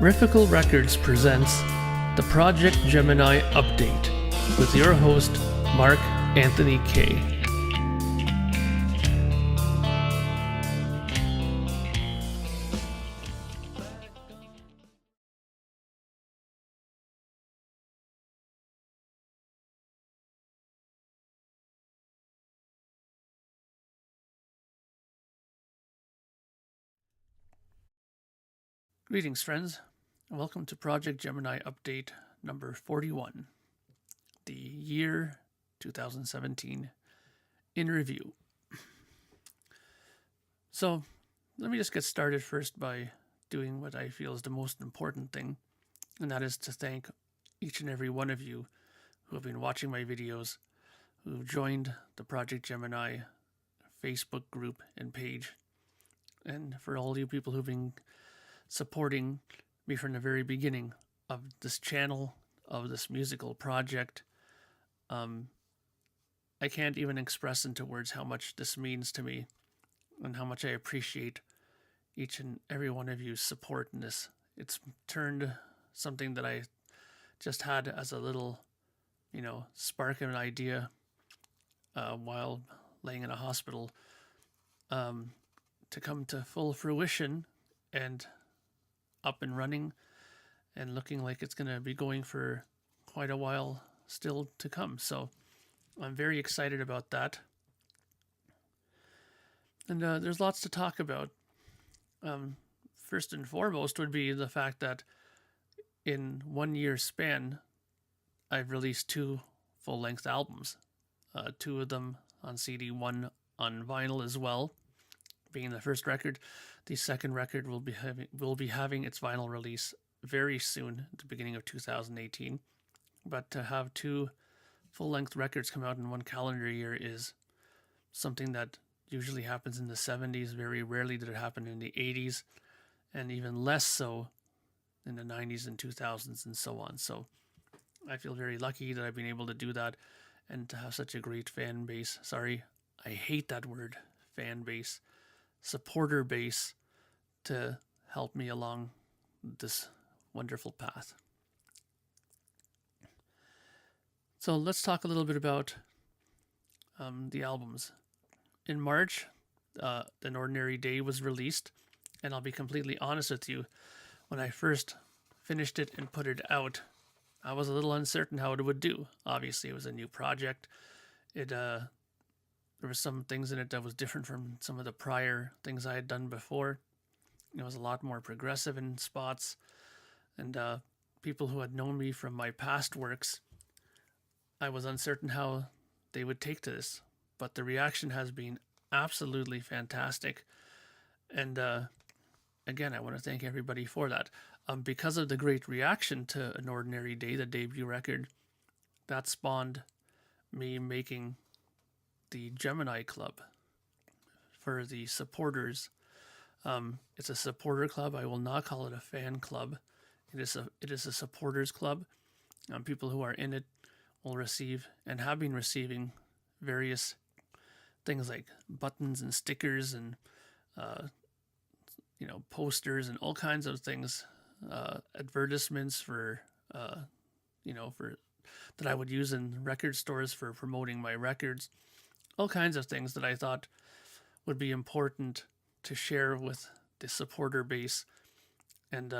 Riffical Records presents the Projekt Gemineye Update with your host, Mark Anthony Kay. Greetings, friends. Welcome to Projekt Gemineye Update number 41, the year 2017 in review. So, let me just get started first by doing what I feel is the most important thing, and that is to thank each and every one of you who have been watching my videos, who joined the Projekt Gemineye Facebook group and page, and for all you people who've been supporting me from the very beginning of this channel, of this musical project. I can't even express into words how much this means to me and how much I appreciate each and every one of you's support in this. It's turned something that I just had as a little, spark of an idea while laying in a hospital to come to full fruition and up and running and looking like it's going to be going for quite a while still to come. So I'm very excited about that. And there's lots to talk about. First and foremost would be the fact that in 1 year span, I've released 2 full-length albums. 2 of them on CD, 1 on vinyl as well, being the first record. The second record will be having its vinyl release very soon, at the beginning of 2018. But to have 2 full-length records come out in 1 calendar year is something that usually happens in the 70s. Very rarely did it happen in the 80s, and even less so in the 90s and 2000s and so on. So I feel very lucky that I've been able to do that and to have such a great fan base. Sorry, I hate that word, fan base. Supporter base to help me along this wonderful path. So let's talk a little bit about the albums. In March, An Ordinary Day was released, and I'll be completely honest with you, when I first finished it and put it out, I was a little uncertain how it would do. Obviously, it was a new project. There were some things in it that was different from some of the prior things I had done before. It was a lot more progressive in spots. And people who had known me from my past works, I was uncertain how they would take to this. But the reaction has been absolutely fantastic. And again, I want to thank everybody for that. Because of the great reaction to An Ordinary Day, the debut record, that spawned me making the Gemineye Club for the supporters. It's a supporter club. I will not call it a fan club. It is a supporters club. People who are in it will receive and have been receiving various things like buttons and stickers and posters and all kinds of things, advertisements for that I would use in record stores for promoting my records. All kinds of things that I thought would be important to share with the supporter base. And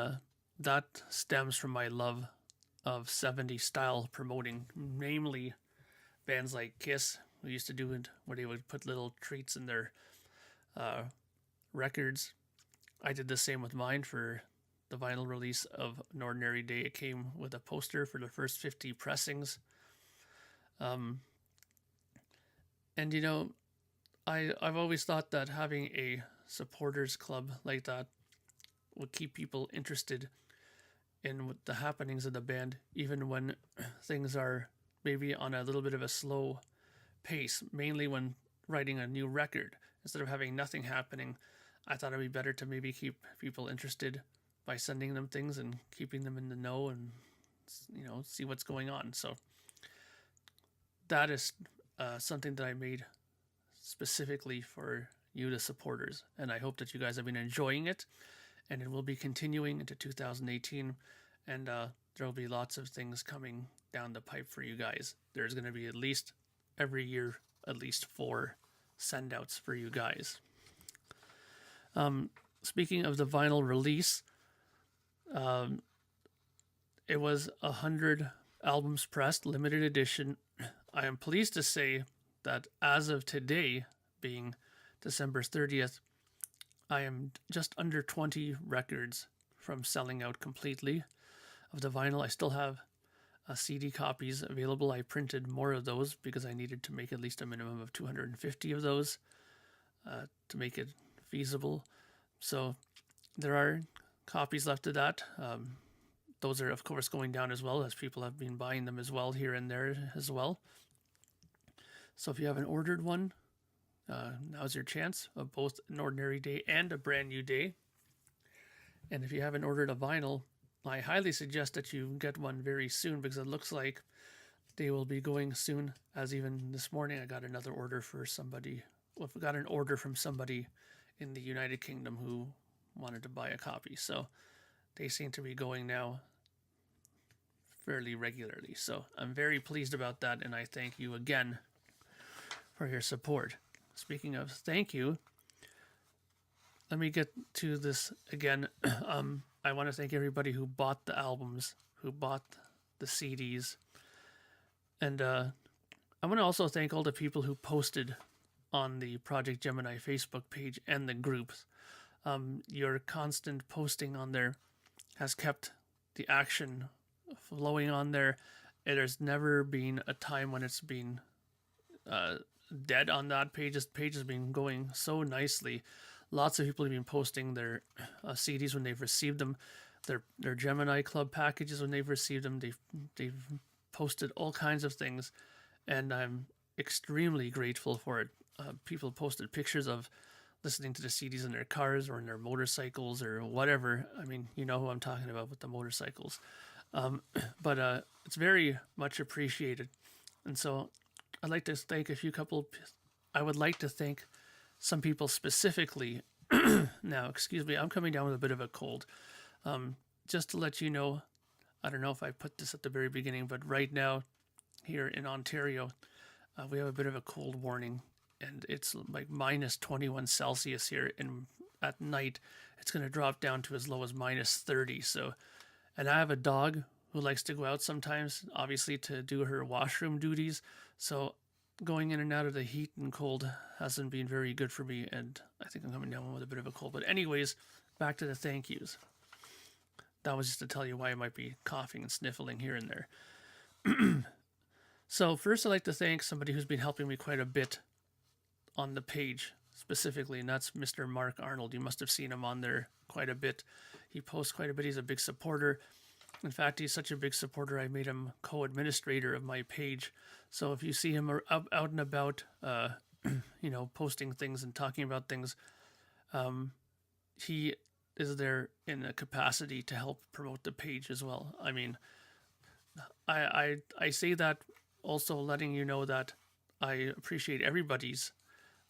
that stems from my love of 70s style promoting, namely bands like Kiss, who used to do it where they would put little treats in their records. I did the same with mine for the vinyl release of An Ordinary Day. It came with a poster for the first 50 pressings. And I've always thought that having a supporters club like that would keep people interested in the happenings of the band, even when things are maybe on a little bit of a slow pace, mainly when writing a new record. Instead of having nothing happening, I thought it'd be better to maybe keep people interested by sending them things and keeping them in the know and, see what's going on. So that is something that I made specifically for you, the supporters, and I hope that you guys have been enjoying it. and it will be continuing into 2018. And there will be lots of things coming down the pipe for you guys. There's going to be at least every year, at least 4 send outs for you guys. Speaking of the vinyl release, it was 100 albums pressed, limited edition. I am pleased to say that as of today, being December 30th, I am just under 20 records from selling out completely of the vinyl. I still have CD copies available. I printed more of those because I needed to make at least a minimum of 250 of those to make it feasible. So there are copies left of that. Those are, of course, going down as well, as people have been buying them as well here and there as well. So if you haven't ordered one, now's your chance of both an ordinary day and a brand new day. And if you haven't ordered a vinyl, I highly suggest that you get one very soon, because it looks like they will be going soon. As even this morning, I got another order for somebody. Well, I got an order from somebody in the United Kingdom who wanted to buy a copy. So they seem to be going now fairly regularly. So I'm very pleased about that, and I thank you again for your support. Speaking of thank you, let me get to this again. I want to thank everybody who bought the albums, who bought the CDs, and I want to also thank all the people who posted on the Projekt Gemineye Facebook page and the groups. Your constant posting on there has kept the action flowing on there. There's never been a time when it's been dead on that page. This page has been going so nicely. Lots of people have been posting their CDs when they've received them, their Gemini Club packages when they've received them. They've posted all kinds of things, and I'm extremely grateful for it. People posted pictures of listening to the CDs in their cars or in their motorcycles or whatever. I mean, you know who I'm talking about with the motorcycles. But it's very much appreciated. And so I'd like to thank I would like to thank some people specifically. Now, excuse me, I'm coming down with a bit of a cold. Just to let you know, I don't know if I put this at the very beginning, but right now here in Ontario, we have a bit of a cold warning, and it's like minus 21 Celsius here, and at night it's going to drop down to as low as minus 30. So, and I have a dog who likes to go out sometimes, obviously to do her washroom duties. So going in and out of the heat and cold hasn't been very good for me, and I think I'm coming down with a bit of a cold. But anyways, back to the thank yous. That was just to tell you why I might be coughing and sniffling here and there. So first I'd like to thank somebody who's been helping me quite a bit on the page specifically, and that's Mr. Mark Arnold. You must have seen him on there quite a bit. He posts quite a bit. He's a big supporter. In fact, he's such a big supporter, I made him co-administrator of my page. So if you see him out and about, posting things and talking about things, he is there in a capacity to help promote the page as well. I mean, I say that also letting you know that I appreciate everybody's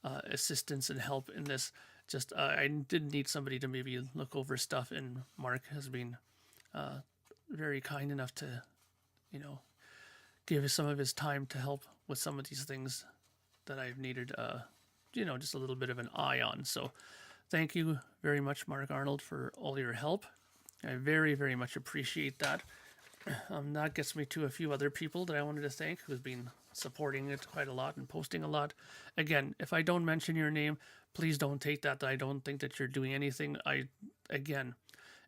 assistance and help in this. Just I did need somebody to maybe look over stuff, and Mark has been very kind enough to, give some of his time to help with some of these things that I've needed, just a little bit of an eye on. So thank you very much, Mark Arnold, for all your help. I very, very much appreciate that. That gets me to a few other people that I wanted to thank who's been supporting it quite a lot and posting a lot. Again, if I don't mention your name, please don't take that I don't think that you're doing anything.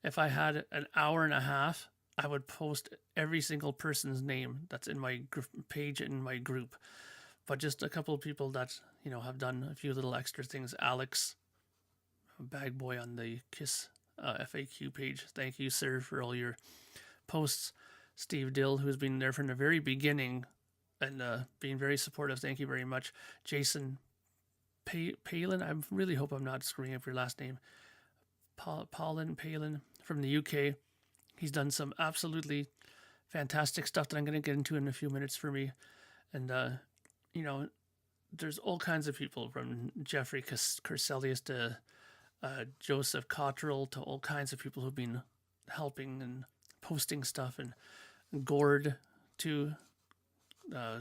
If I had an hour and a half, I would post every single person's name that's in my page in my group. But just a couple of people that, have done a few little extra things. Alex, bag boy on the KISS FAQ page. Thank you, sir, for all your posts. Steve Dill, who's been there from the very beginning and being very supportive. Thank you very much. Jason Palin, I really hope I'm not screwing up your last name. Palin from the UK. He's done some absolutely fantastic stuff that I'm going to get into in a few minutes for me. And, there's all kinds of people from Jeffrey Corselius to Joseph Cottrell, to all kinds of people who've been helping and posting stuff, and Gord too. I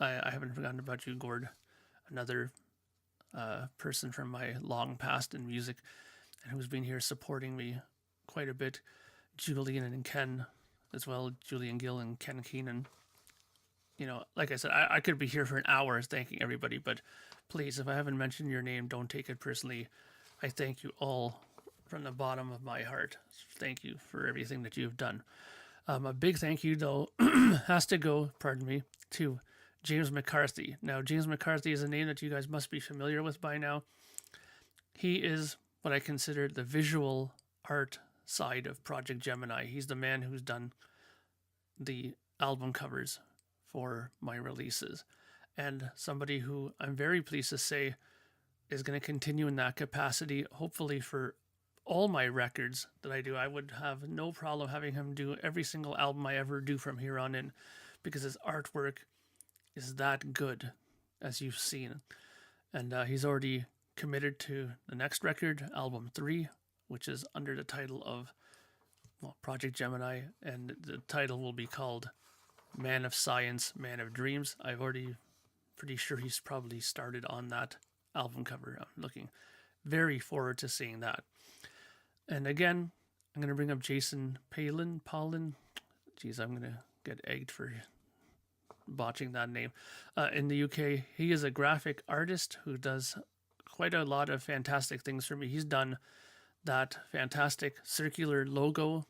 haven't forgotten about you, Gord, another person from my long past in music and who's been here supporting me quite a bit. Julian and Ken as well, Julian Gill and Ken Keenan. Like I said, I could be here for an hour thanking everybody, but please, if I haven't mentioned your name, don't take it personally. I thank you all from the bottom of my heart. Thank you for everything that you've done. A big thank you, though, has to go, to James McCarthy. Now, James McCarthy is a name that you guys must be familiar with by now. He is what I consider the visual art side of Projekt Gemineye. He's the man who's done the album covers for my releases, and somebody who I'm very pleased to say is going to continue in that capacity, hopefully for all my records that I do. I would have no problem having him do every single album I ever do from here on in, because his artwork is that good, as you've seen. And he's already committed to the next record, album 3, which is under the title of Projekt Gemineye, and the title will be called Man of Science, Man of Dreams. I've already pretty sure he's probably started on that album cover. I'm looking very forward to seeing that. And again, I'm going to bring up Jason Paulin. Geez, I'm going to get egged for botching that name. In the UK, he is a graphic artist who does quite a lot of fantastic things for me. He's done that fantastic circular logo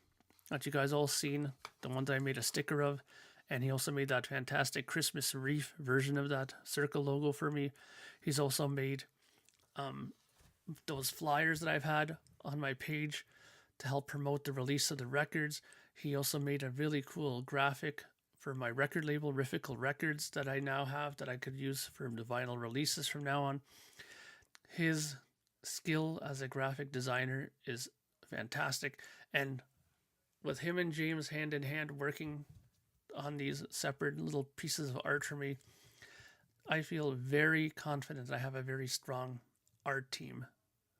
that you guys all seen, the one that I made a sticker of. And he also made that fantastic Christmas wreath version of that circle logo for me. He's also made those flyers that I've had on my page to help promote the release of the records. He also made a really cool graphic for my record label, Riffical Records, that I now have that I could use for the vinyl releases from now on. His skill as a graphic designer is fantastic. And with him and James hand in hand working on these separate little pieces of art for me, I feel very confident I have a very strong art team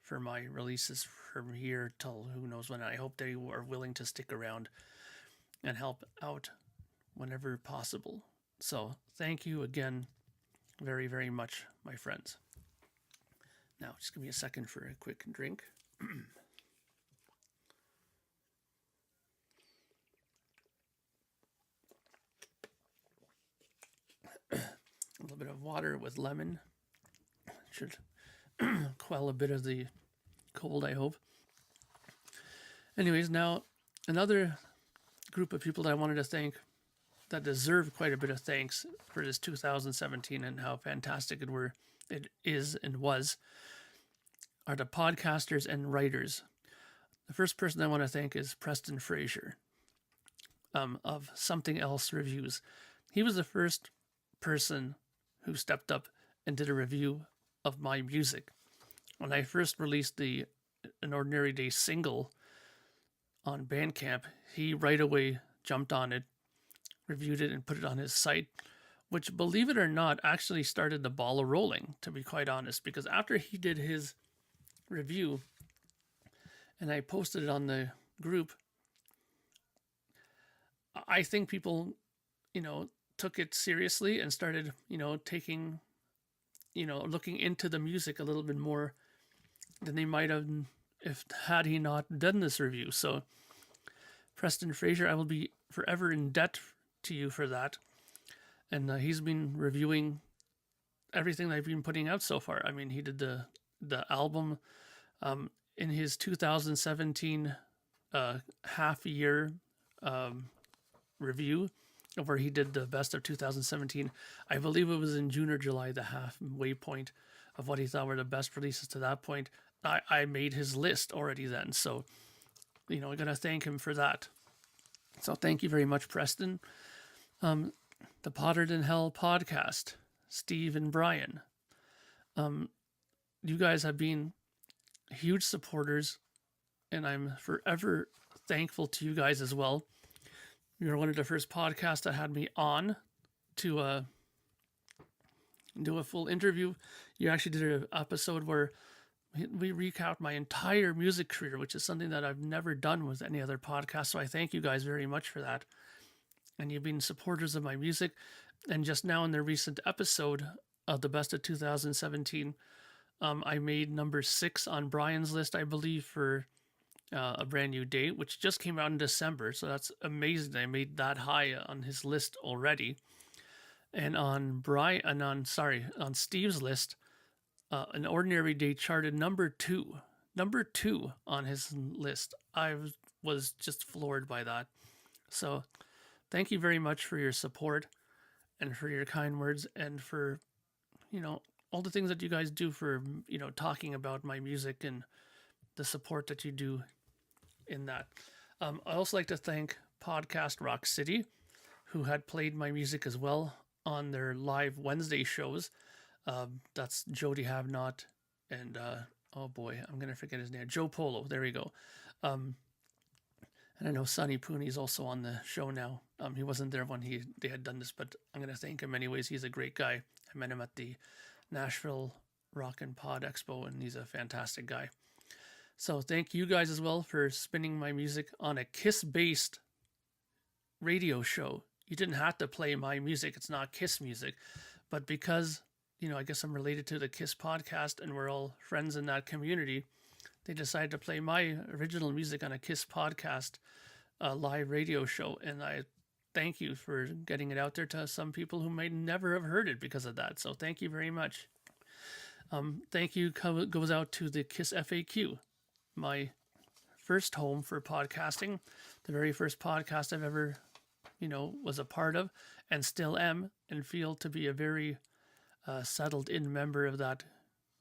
for my releases from here till who knows when. I hope they are willing to stick around and help out whenever possible. So thank you again very, very much, my friends. Now, just give me a second for a quick drink. A little bit of water with lemon should quell a bit of the cold, I hope. Anyways, now another group of people that I wanted to thank that deserve quite a bit of thanks for this 2017 and how fantastic it is and was are the podcasters and writers. The first person I want to thank is Preston Fraser of Something Else Reviews. He was the first person who stepped up and did a review of my music. When I first released An Ordinary Day single on Bandcamp, he right away jumped on it, reviewed it, and put it on his site, which, believe it or not, actually started the ball rolling, to be quite honest, because after he did his review and I posted it on the group, I think people, took it seriously and started, taking, looking into the music a little bit more than they might have had he not done this review. So, Preston Fraser, I will be forever in debt to you for that. And he's been reviewing everything that I've been putting out so far. I mean, he did the album in his 2017 half year review, where he did the best of 2017. I believe it was in June or July, the halfway point of what he thought were the best releases to that point. I made his list already then. So, I'm going to thank him for that. So thank you very much, Preston. The Pottered in Hell podcast, Steve and Brian. You guys have been huge supporters, and I'm forever thankful to you guys as well. You're one of the first podcasts that had me on to do a full interview. You actually did an episode where we recount my entire music career, which is something that I've never done with any other podcast. So I thank you guys very much for that. And you've been supporters of my music. And just now in the recent episode of the Best of 2017, I made number 6 on Brian's list, I believe, for A Brand New Day, which just came out in December. So that's amazing. I made that high on his list already. And on Steve's list, An Ordinary Day charted number 2 on his list. I was just floored by that. So thank you very much for your support and for your kind words and for, all the things that you guys do for, talking about my music and the support that you do in that. I also like to thank Podcast Rock City, who had played my music as well on their live Wednesday shows. That's Jody Havnot and, oh boy, I'm going to forget his name. Joe Polo. There we go. And I know Sonny Pooney's also on the show now. He wasn't there when they had done this, but I'm going to thank him anyways. He's a great guy. I met him at the Nashville Rock and Pod Expo, and he's a fantastic guy. So thank you guys as well for spinning my music on a Kiss-based radio show. You didn't have to play my music. It's not Kiss music. But because, I guess I'm related to the Kiss podcast and we're all friends in that community, they decided to play my original music on a Kiss podcast live radio show. And I thank you for getting it out there to some people who might never have heard it because of that. So thank you very much. Thank you goes out to the Kiss FAQ, my first home for podcasting, the very first podcast I've ever, was a part of and still am and feel to be a very settled in member of that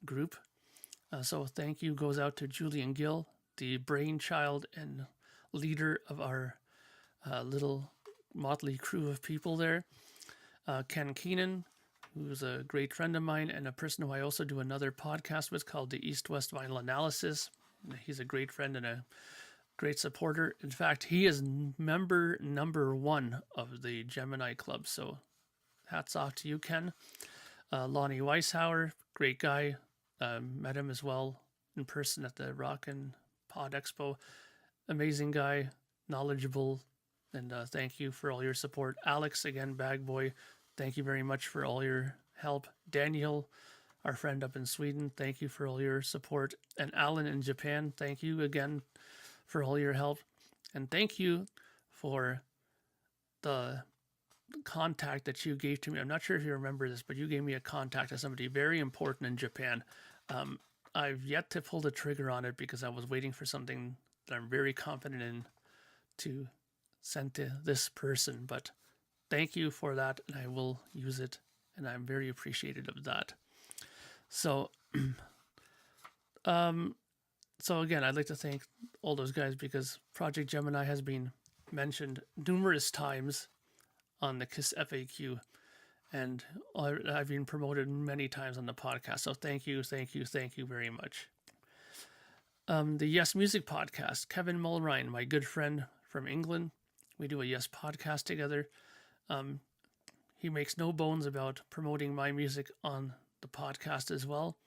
group. So thank you goes out to Julian Gill, the brainchild and leader of our little motley crew of people there. Ken Keenan, who's a great friend of mine and a person who I also do another podcast with called the East-West Vinyl Analysis. He's a great friend and a great supporter. In fact, he is member number 1 of the Gemini Club. So hats off to you, Ken. Lonnie Weishauer, great guy. Met him as well in person at the Rock and Pod Expo. Amazing guy, knowledgeable, and thank you for all your support. Alex, again, Bag Boy, thank you very much for all your help. Daniel, our friend up in Sweden, thank you for all your support. And Alan in Japan, thank you again for all your help. And thank you for the contact that you gave to me. I'm not sure if you remember this, but you gave me a contact of somebody very important in Japan. I've yet to pull the trigger on it because I was waiting for something that I'm very confident in to send to this person. But thank you for that, and I will use it, and I'm very appreciative of that. So, so again, I'd like to thank all those guys because Projekt Gemineye has been mentioned numerous times on the KISS FAQ, and I've been promoted many times on the podcast. So thank you very much. The Yes Music podcast, Kevin Mulrine, my good friend from England. We do a Yes podcast together. He makes no bones about promoting my music on the podcast as well.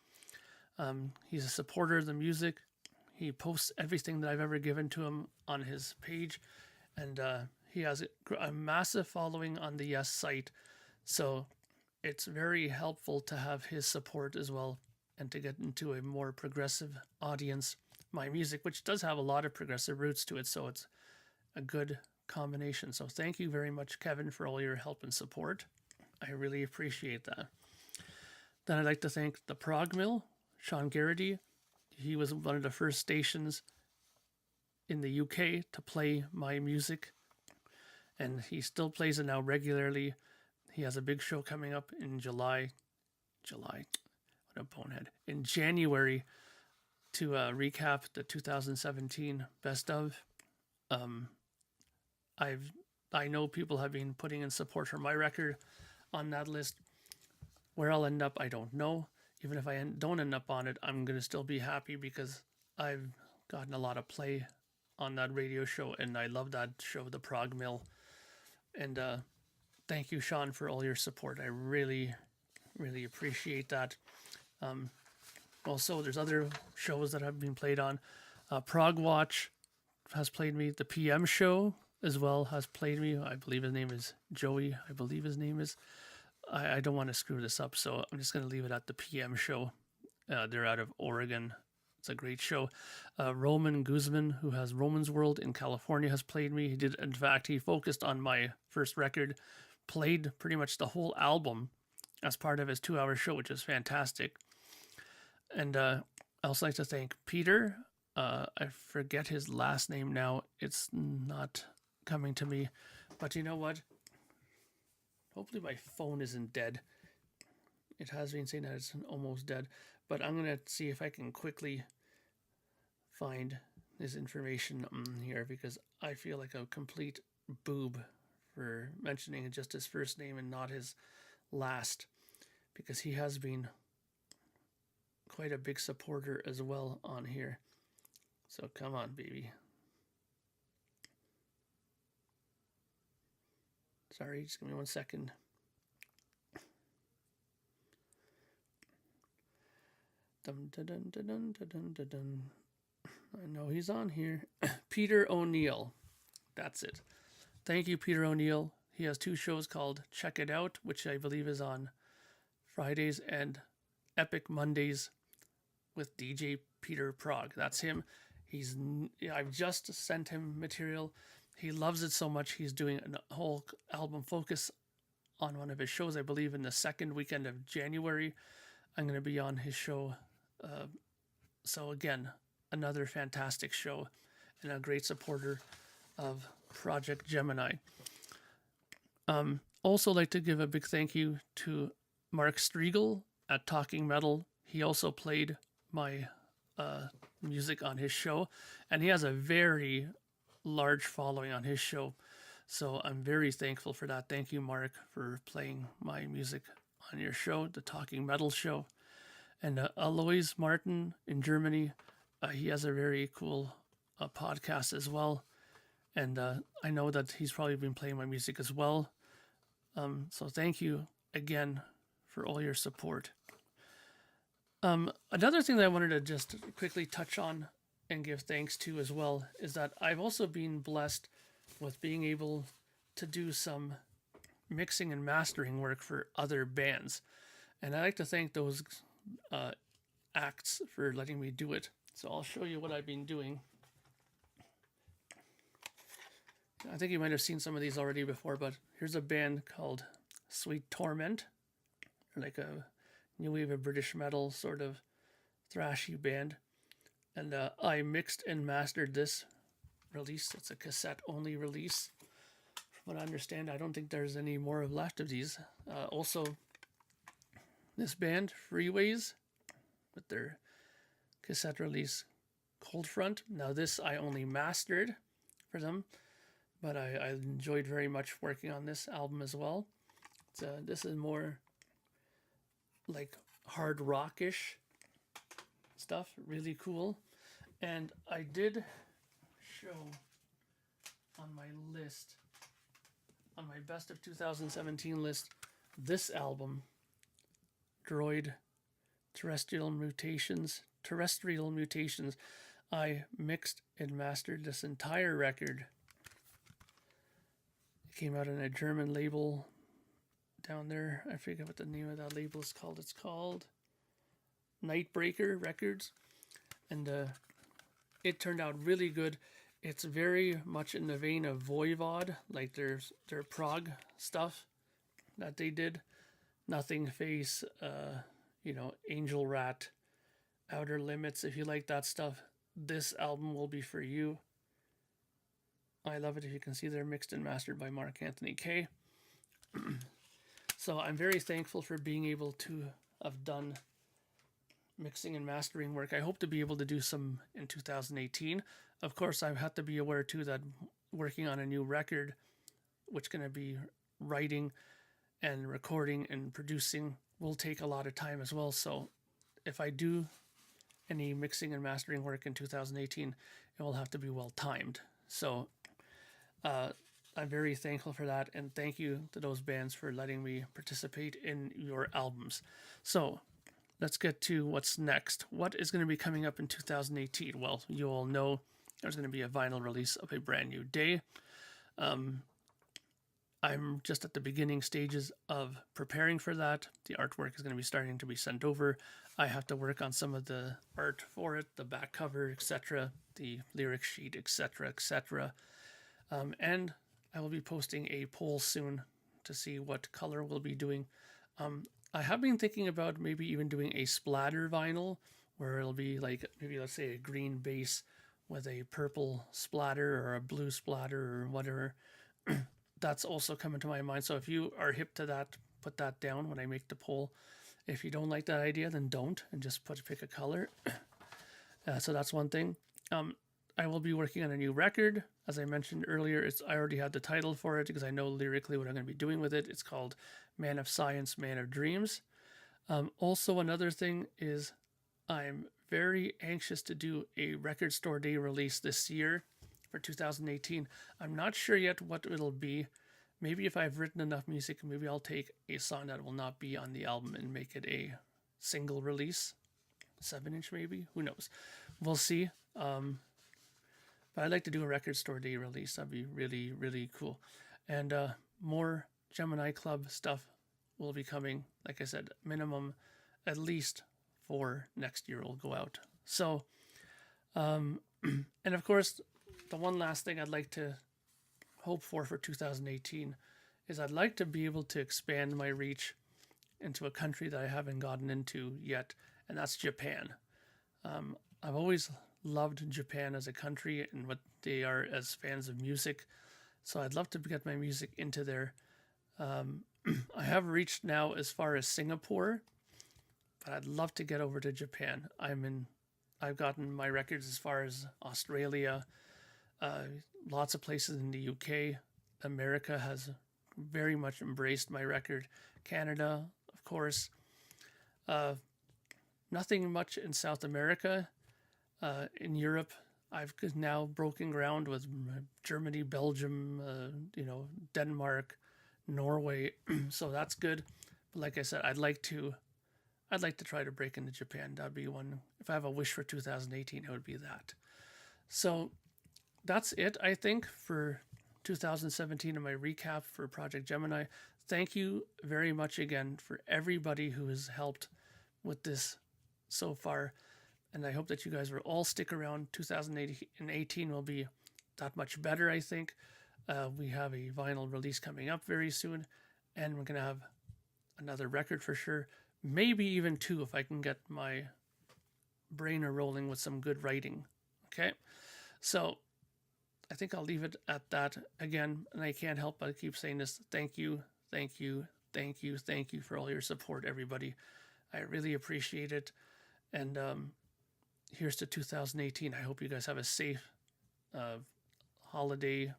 He's a supporter of the music. He posts everything that I've ever given to him on his page, and he has a massive following on the Yes site. So it's very helpful to have his support as well and to get into a more progressive audience. My music, which does have a lot of progressive roots to it, so it's a good combination. So thank you very much, Kevin, for all your help and support. I really appreciate that. Then I'd like to thank the Prog Mill, Sean Garrity. He was one of the first stations in the UK to play my music, and he still plays it now regularly. He has a big show coming up in July, what a bonehead, in January to recap the 2017 Best Of. I know people have been putting in support for my record on that list. Where I'll end up, I don't know. Even if I don't end up on it, I'm going to still be happy because I've gotten a lot of play on that radio show, and I love that show, The Prog Mill. And thank you, Sean, for all your support. I really, really appreciate that. Also, there's other shows that have been played on. Prog Watch has played me. The PM show as well has played me. I believe his name is Joey. I believe his name is. I don't want to screw this up, so I'm just going to leave it at the PM show. They're out of Oregon. It's a great show. Roman Guzman, who has Roman's World in California, has played me. He did, in fact, he focused on my first record, played pretty much the whole album as part of his 2-hour show, which is fantastic. And I also like to thank Peter. I forget his last name now. It's not coming to me. But you know what? Hopefully my phone isn't dead. It has been saying that it's almost dead. But I'm going to see if I can quickly find his information here, because I feel like a complete boob for mentioning just his first name and not his last, because he has been quite a big supporter as well on here. So come on, baby. Sorry, just give me 1 second. Dun, dun, dun, dun, dun, dun, dun, dun. I know he's on here. Peter O'Neill. That's it. Thank you, Peter O'Neill. He has 2 shows called Check It Out, which I believe is on Fridays, and Epic Mondays with DJ Peter Prague. That's him. I've just sent him material. He loves it so much. He's doing a whole album focus on one of his shows, I believe, in the second weekend of January. I'm going to be on his show. So again, another fantastic show and a great supporter of Projekt Gemineye. Also like to give a big thank you to Mark Striegel at Talking Metal. He also played my music on his show, and he has a very large following on his show. So I'm very thankful for that. Thank you, Mark, for playing my music on your show, the Talking Metal show. And Alois Martin in Germany, he has a very cool podcast as well. And I know that he's probably been playing my music as well. So thank you again for all your support. Another thing that I wanted to just quickly touch on and give thanks to as well is that I've also been blessed with being able to do some mixing and mastering work for other bands. And I like to thank those acts for letting me do it. So I'll show you what I've been doing. I think you might have seen some of these already before, but here's a band called Sweet Torment. They're like a new wave of British metal sort of thrashy band. And I mixed and mastered this release. It's a cassette only release. From what I understand, I don't think there's any more left of these. Also, this band, Freeways, with their cassette release Cold Front. Now this I only mastered for them, but I enjoyed very much working on this album as well. This is more like hard rockish stuff, really cool. And I did show on my list, on my best of 2017 list, this album, Droid Terrestrial Mutations. I mixed and mastered this entire record. It came out on a German label down there. I forget what the name of that label is called. It's called Nightbreaker Records. And it turned out really good. It's very much in the vein of Voivod, like their prog stuff that they did. Nothing Face, Angel Rat, Outer Limits. If you like that stuff, this album will be for you. I love it. If you can see, they're mixed and mastered by Mark Anthony K. So I'm very thankful for being able to have done mixing and mastering work. I hope to be able to do some in 2018. Of course, I have to be aware too that working on a new record, which is going to be writing and recording and producing, will take a lot of time as well. So if I do any mixing and mastering work in 2018, it will have to be well timed. So I'm very thankful for that, and thank you to those bands for letting me participate in your albums. So let's get to what's next. What is going to be coming up in 2018? Well, you all know there's going to be a vinyl release of A Brand New Day. I'm just at the beginning stages of preparing for that. The artwork is going to be starting to be sent over. I have to work on some of the art for it, the back cover, etc., the lyric sheet, etc., etc. And I will be posting a poll soon to see what color we'll be doing. I have been thinking about maybe even doing a splatter vinyl where it'll be like maybe let's say a green base with a purple splatter or a blue splatter or whatever. That's also coming to my mind. So if you are hip to that, put that down when I make the poll. If you don't like that idea, then don't and just pick a color. So that's one thing. I will be working on a new record. As I mentioned earlier, I already had the title for it because I know lyrically what I'm going to be doing with it. It's called Man of Science, Man of Dreams. Also, another thing is I'm very anxious to do a record store day release this year for 2018. I'm not sure yet what it'll be. Maybe if I've written enough music, maybe I'll take a song that will not be on the album and make it a single release. 7-inch maybe? Who knows? We'll see. But I'd like to do a record store day release. That'd be really, really cool. And more Gemini Club stuff will be coming. Like I said, minimum at least 4 next year will go out. So, and of course, the one last thing I'd like to hope for 2018 is I'd like to be able to expand my reach into a country that I haven't gotten into yet, and that's Japan. I've always loved Japan as a country and what they are as fans of music, so I'd love to get my music into there. I have reached now as far as Singapore, but I'd love to get over to Japan. I've gotten my records as far as Australia, lots of places in the UK. America has very much embraced my record. Canada, of course. Nothing much in South America. In Europe, I've now broken ground with Germany, Belgium, Denmark, Norway. So that's good. But like I said, I'd like to try to break into Japan. That'd be one. If I have a wish for 2018, it would be that. So that's it, I think, for 2017 and my recap for Projekt Gemineye. Thank you very much again for everybody who has helped with this so far. And I hope that you guys will all stick around. 2018 will be that much better, I think. We have a vinyl release coming up very soon. And we're going to have another record for sure. Maybe even 2 if I can get my brain rolling with some good writing. Okay? So I think I'll leave it at that again. And I can't help but keep saying this. Thank you, thank you, thank you, thank you for all your support, everybody. I really appreciate it. And here's to 2018. I hope you guys have a safe holiday,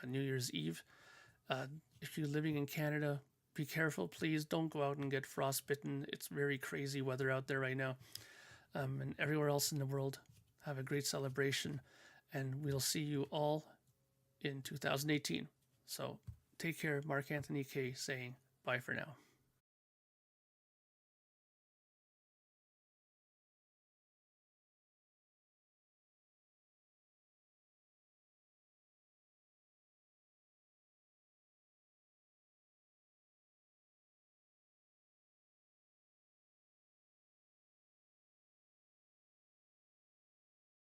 New Year's Eve. If you're living in Canada, be careful, please. Don't go out and get frostbitten. It's very crazy weather out there right now. And everywhere else in the world, have a great celebration. And we'll see you all in 2018. So take care. Mark Anthony K saying bye for now.